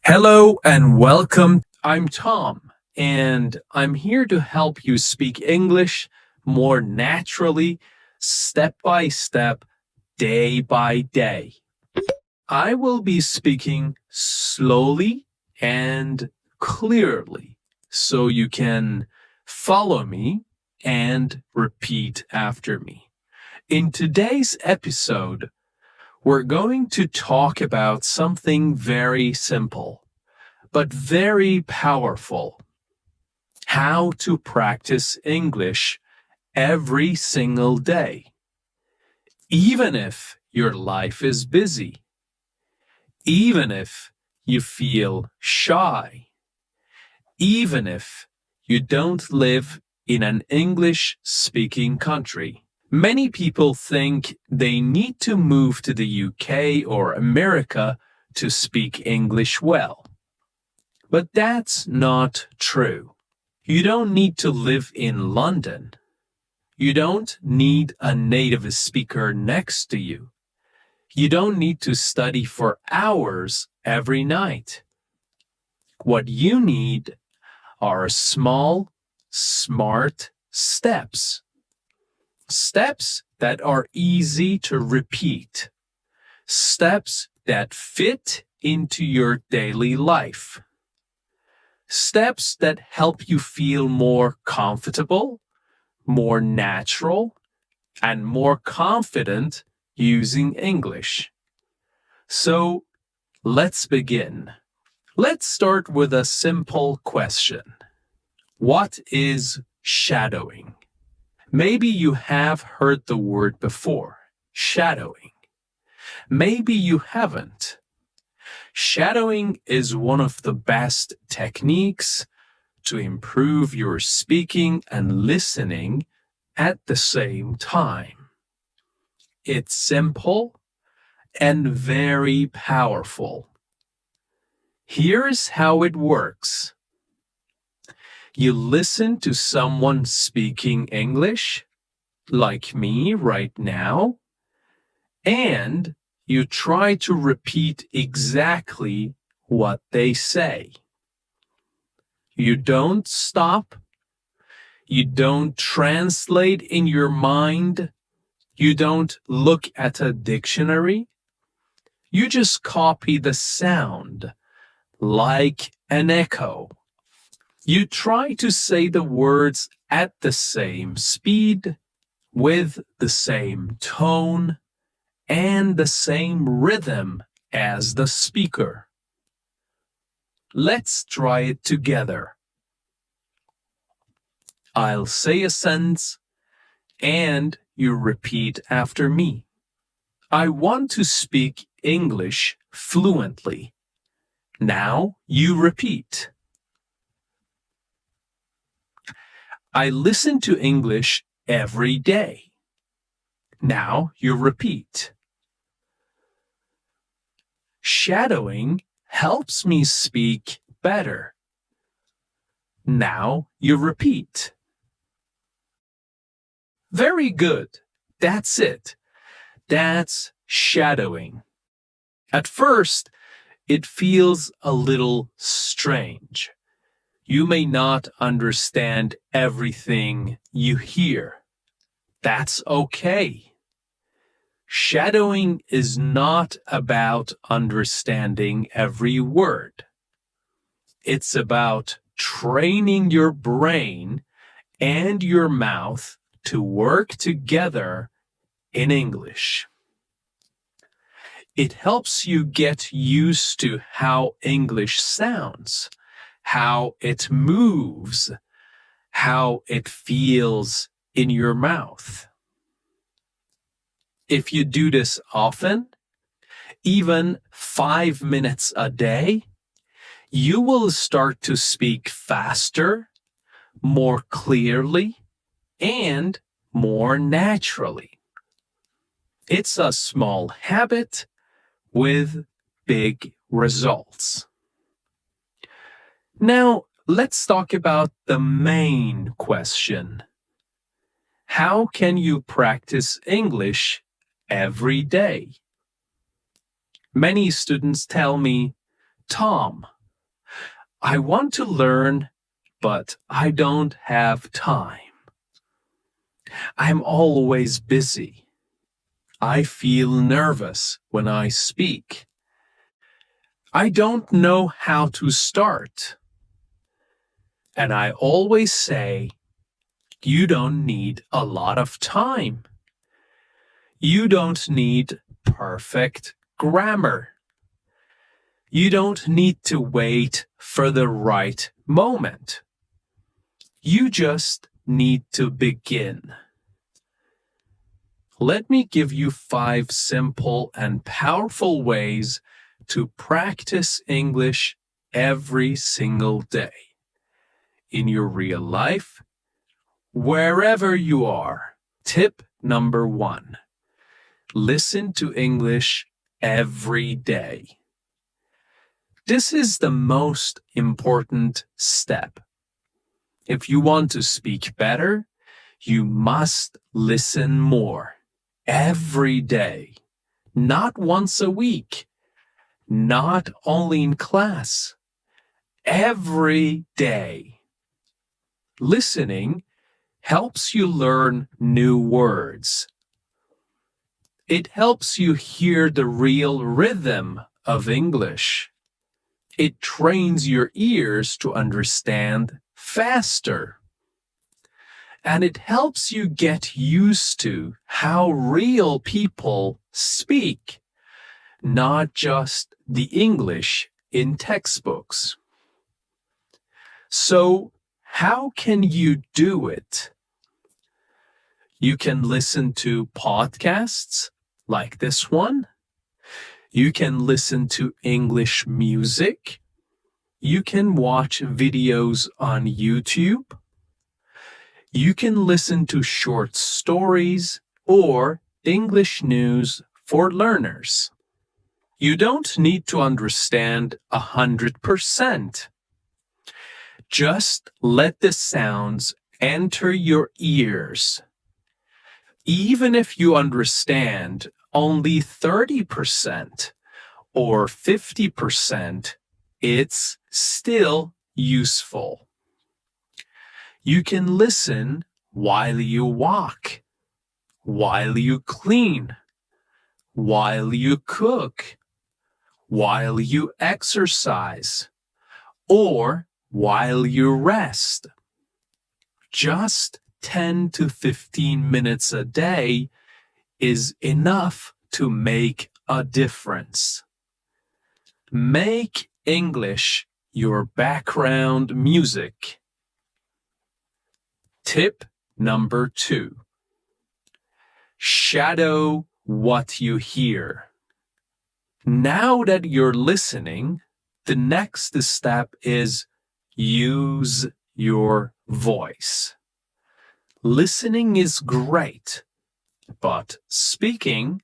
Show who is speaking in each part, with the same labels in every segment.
Speaker 1: Hello and welcome. I'm Tom, and I'm here to help you speak English more naturally, step by step, day by day. I will be speaking slowly and clearly so you can follow me and repeat after me. In today's episode, we're going to talk about something very simple, but very powerful. How to practice English every single day, even if your life is busy, even if you feel shy, even if you don't live in an English-speaking country. Many people think they need to move to the UK or America to speak English well. But that's not true. You don't need to live in London. You don't need a native speaker next to you. You don't need to study for hours every night. What you need are small, smart steps. Steps that are easy to repeat. Steps that fit into your daily life. Steps that help you feel more comfortable, more natural, and more confident using English. So, let's begin. Let's start with a simple question. What is shadowing? Maybe you have heard the word before, shadowing. Maybe you haven't. Shadowing is one of the best techniques to improve your speaking and listening at the same time. It's simple and very powerful. Here's how it works. You listen to someone speaking English, like me right now, and you try to repeat exactly what they say. You don't stop. You don't translate in your mind. You don't look at a dictionary. You just copy the sound like an echo. You try to say the words at the same speed, with the same tone, and the same rhythm as the speaker. Let's try it together. I'll say a sentence, and you repeat after me. I want to speak English fluently. Now you repeat. I listen to English every day. Now you repeat. Shadowing helps me speak better. Now you repeat. Very good. That's it. That's shadowing. At first, it feels a little strange. You may not understand everything you hear. That's okay. Shadowing is not about understanding every word. It's about training your brain and your mouth to work together in English. It helps you get used to how English sounds, how it moves, how it feels in your mouth. If you do this often, even 5 minutes a day, you will start to speak faster, more clearly, and more naturally. It's a small habit with big results. Now, let's talk about the main question. How can you practice English every day? Many students tell me, Tom, I want to learn, but I don't have time. I'm always busy. I feel nervous when I speak. I don't know how to start. And I always say, you don't need a lot of time. You don't need perfect grammar. You don't need to wait for the right moment. You just need to begin. Let me give you 5 simple and powerful ways to practice English every single day. In your real life, wherever you are. Tip number 1. Listen to English every day. This is the most important step. If you want to speak better, you must listen more. Every day. Not once a week. Not only in class. Every day. Listening helps you learn new words. It helps you hear the real rhythm of English. It trains your ears to understand faster. And it helps you get used to how real people speak, not just the English in textbooks. So, how can you do it? You can listen to podcasts like this one. You can listen to English music. You can watch videos on YouTube. You can listen to short stories or English news for learners. You don't need to understand 100%. Just let the sounds enter your ears. Even if you understand only 30% or 50%, it's still useful. You can listen while you walk, while you clean, while you cook, while you exercise, or while you rest. Just 10 to 15 minutes a day is enough to make a difference. Make English your background music. Tip number 2. Shadow what you hear. Now that you're listening, the next step is use your voice. Listening is great, but speaking,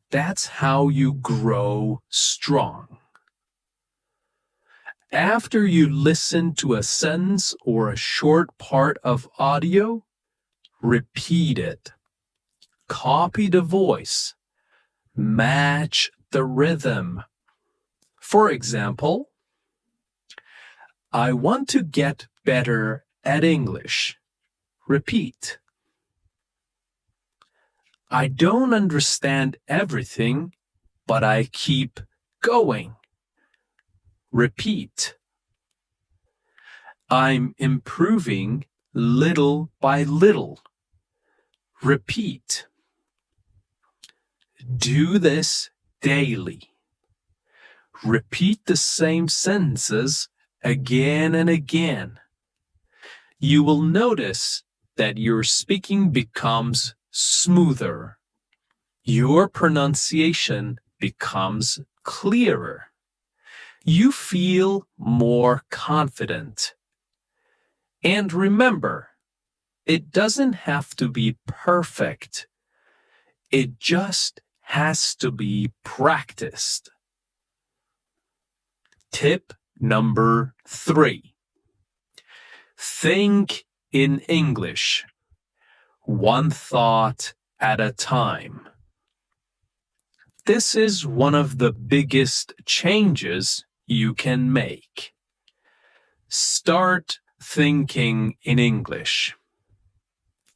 Speaker 1: that's how you grow strong. After you listen to a sentence or a short part of audio, repeat it. Copy the voice. Match the rhythm. For example, I want to get better at English. Repeat. I don't understand everything, but I keep going. Repeat. I'm improving little by little. Repeat. Do this daily. Repeat the same sentences again and again. You will notice that your speaking becomes smoother. Your pronunciation becomes clearer. You feel more confident. And remember, it doesn't have to be perfect. It just has to be practiced. Tip number 3. Think in English. One thought at a time. This is one of the biggest changes you can make. Start thinking in English.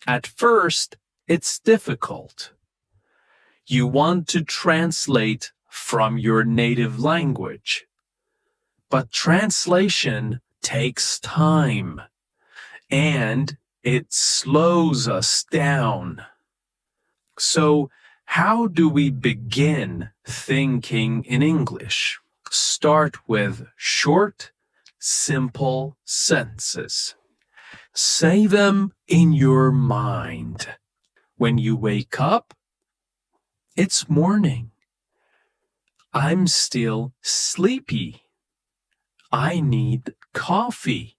Speaker 1: At first, it's difficult. You want to translate from your native language. But translation takes time, and it slows us down. So, how do we begin thinking in English? Start with short, simple sentences. Say them in your mind. When you wake up, it's morning. I'm still sleepy. I need coffee.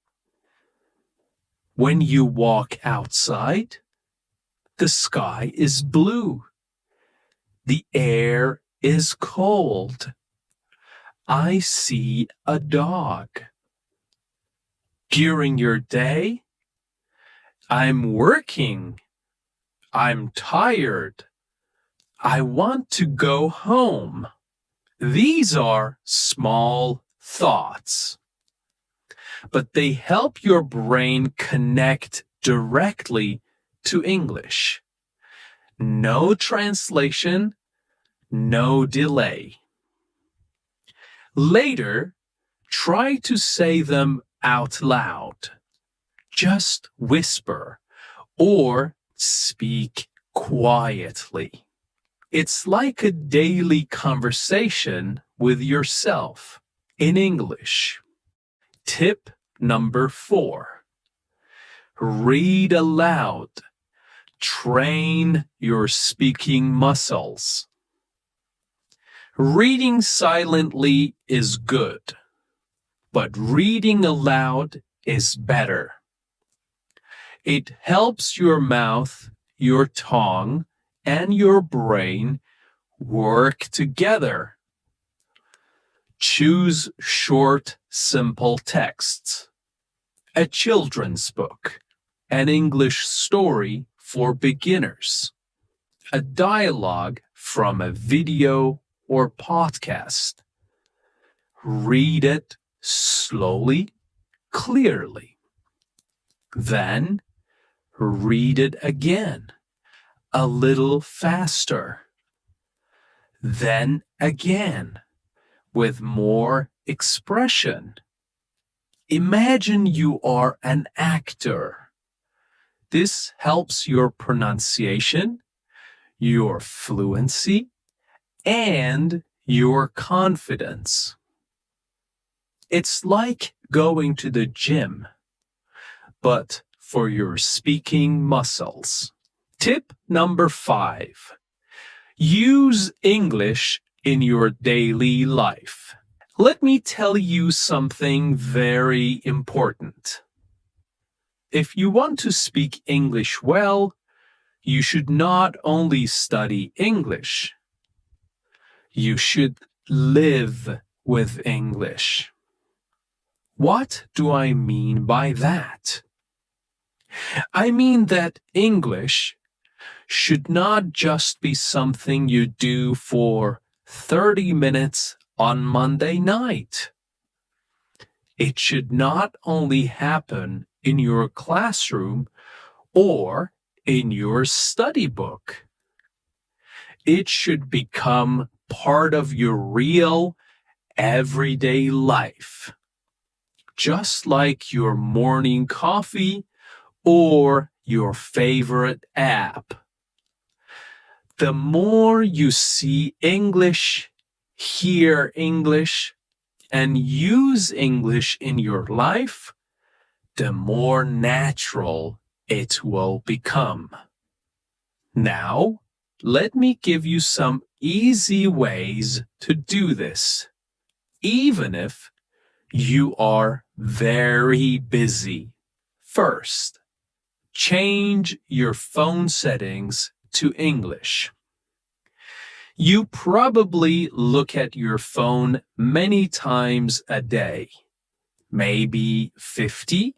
Speaker 1: When you walk outside, the sky is blue. The air is cold. I see a dog. During your day, I'm working. I'm tired. I want to go home. These are small thoughts, but they help your brain connect directly to English. No translation, no delay. Later, try to say them out loud. Just whisper or speak quietly. It's like a daily conversation with yourself in English. Tip number 4. Read aloud. Train your speaking muscles. Reading silently is good, but reading aloud is better. It helps your mouth, your tongue, and your brain work together. Choose short, simple texts. A children's book, an English story for beginners, a dialogue from a video or podcast. Read it slowly, clearly. Then read it again, a little faster. Then again, with more expression. Imagine you are an actor. This helps your pronunciation, your fluency, and your confidence. It's like going to the gym, but for your speaking muscles. Tip number 5. Use English in your daily life. Let me tell you something very important. If you want to speak English well, you should not only study English. You should live with English. What do I mean by that? I mean that English should not just be something you do for 30 minutes on Monday night. It should not only happen in your classroom or in your study book. It should become part of your real, everyday life. Just like your morning coffee or your favorite app. The more you see English, hear English, and use English in your life, the more natural it will become. Now, let me give you some easy ways to do this, even if you are very busy. First, change your phone settings to English. You probably look at your phone many times a day, maybe 50,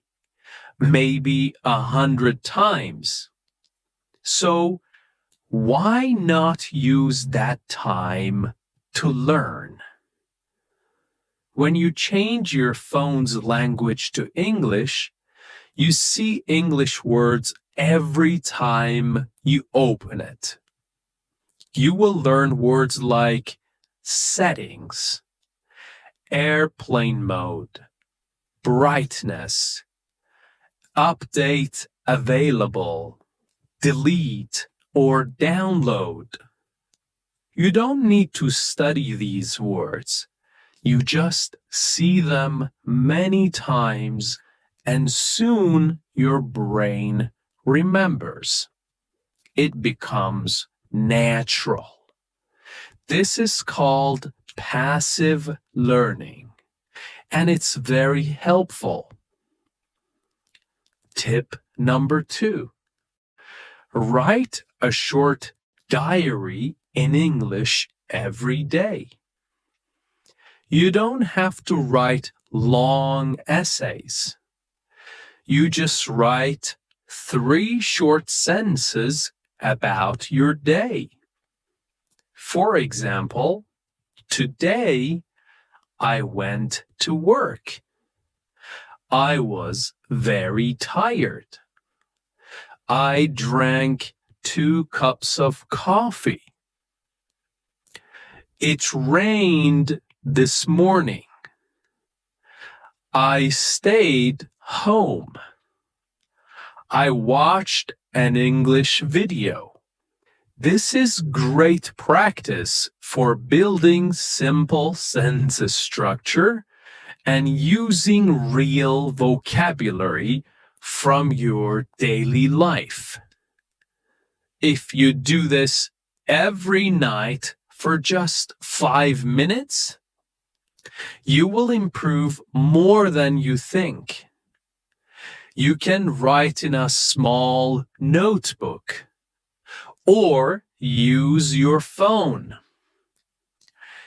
Speaker 1: maybe 100 times. So why not use that time to learn? when you change your phone's language to English, you see English words every time you open it. You will learn words like settings, airplane mode, brightness, update available, delete, or download. You don't need to study these words. You just see them many times, and soon your brain remembers. It becomes natural. This is called passive learning, and it's very helpful. Tip number 2. Write a short diary in English every day. You don't have to write long essays. You just write 3 short sentences about your day. For example, today I went to work. I was very tired. I drank 2 cups of coffee. It rained this morning. I stayed home. I watched an English video. This is great practice for building simple sentence structure and using real vocabulary from your daily life. If you do this every night for just 5 minutes, you will improve more than you think. You can write in a small notebook or use your phone.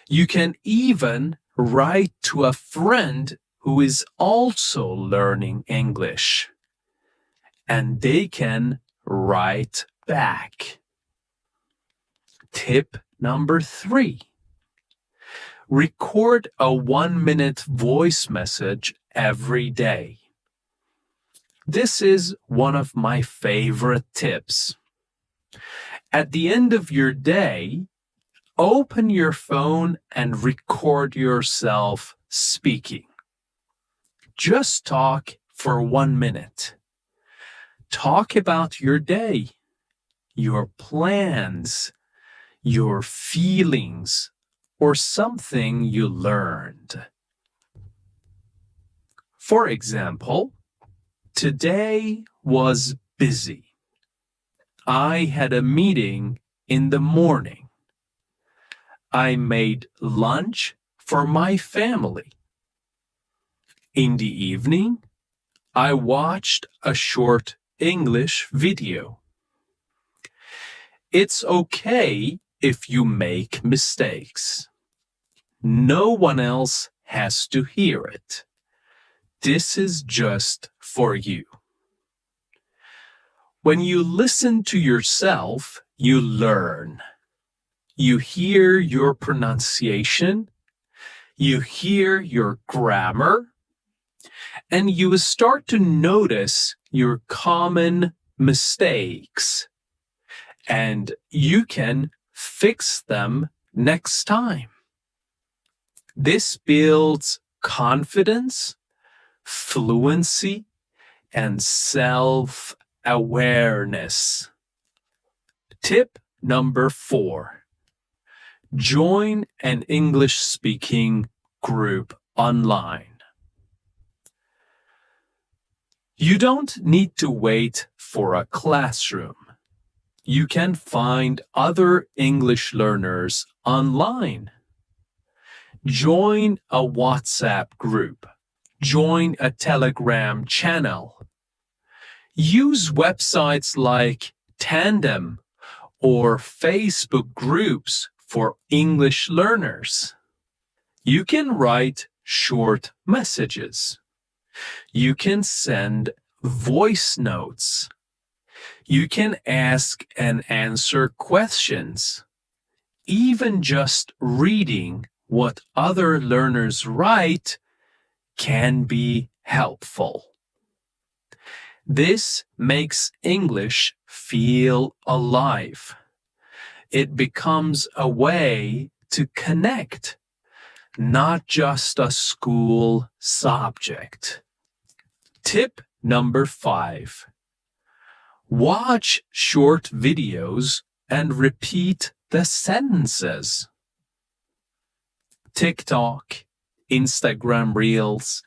Speaker 1: You can even write to a friend who is also learning English, and they can write back. Tip number 3. Record a 1-minute voice message every day. This is one of my favorite tips. At the end of your day, open your phone and record yourself speaking. Just talk for 1 minute. Talk about your day, your plans, your feelings, or something you learned. For example, today was busy. I had a meeting in the morning. I made lunch for my family. In the evening, I watched a short English video. It's okay if you make mistakes. No one else has to hear it. This is just for you. When you listen to yourself, you learn. You hear your pronunciation, you hear your grammar, and you start to notice your common mistakes. And you can fix them next time. This builds confidence, fluency, and self-awareness. Tip number 4. Join an English-speaking group online. You don't need to wait for a classroom. You can find other English learners online. Join a WhatsApp group. Join a Telegram channel. Use websites like Tandem or Facebook groups for English learners. You can write short messages. You can send voice notes. You can ask and answer questions. Even just reading what other learners write can be helpful. This makes English feel alive. It becomes a way to connect, not just a school subject. Tip number 5. Watch short videos and repeat the sentences. TikTok, Instagram Reels,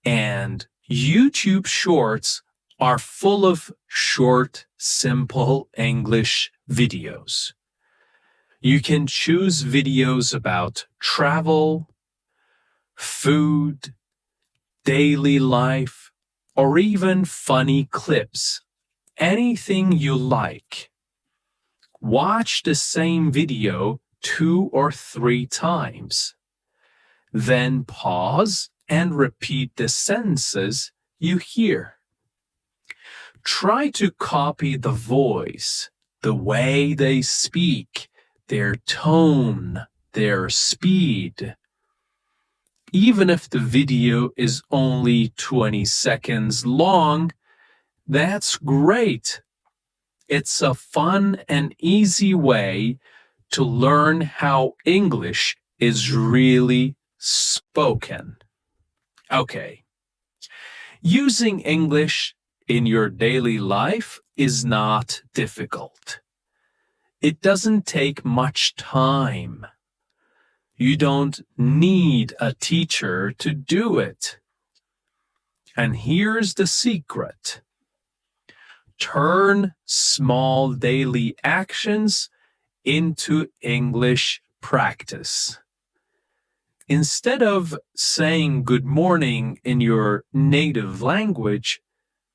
Speaker 1: and YouTube Shorts are full of short, simple English videos. You can choose videos about travel, food, daily life, or even funny clips. Anything you like. Watch the same video 2 or 3 times. Then pause and repeat the sentences you hear. Try to copy the voice, the way they speak, their tone, their speed. Even if the video is only 20 seconds long, that's great. It's a fun and easy way to learn how English is really spoken. Okay. Using English in your daily life is not difficult. It doesn't take much time. You don't need a teacher to do it. And here's the secret. Turn small daily actions into English practice. Instead of saying good morning in your native language,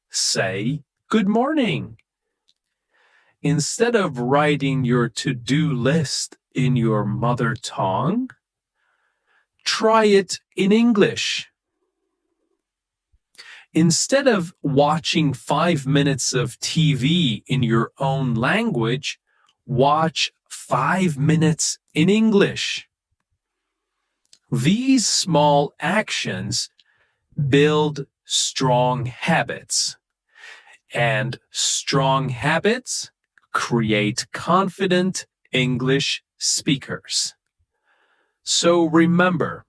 Speaker 1: say good morning. Instead of writing your to-do list in your mother tongue, try it in English. Instead of watching 5 minutes of TV in your own language, watch 5 minutes in English. These small actions build strong habits, and strong habits create confident English speakers. So remember,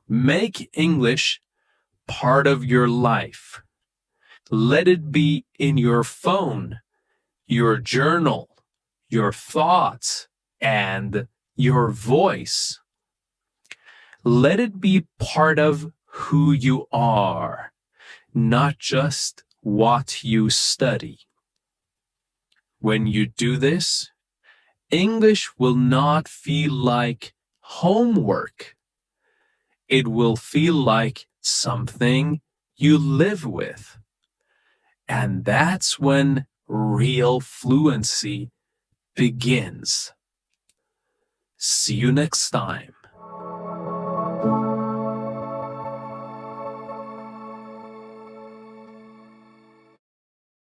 Speaker 1: make English part of your life. Let it be in your phone, your journal, your thoughts, and your voice. Let it be part of who you are, not just what you study. When you do this, English will not feel like homework. It will feel like something you live with. And that's when real fluency begins. See you next time.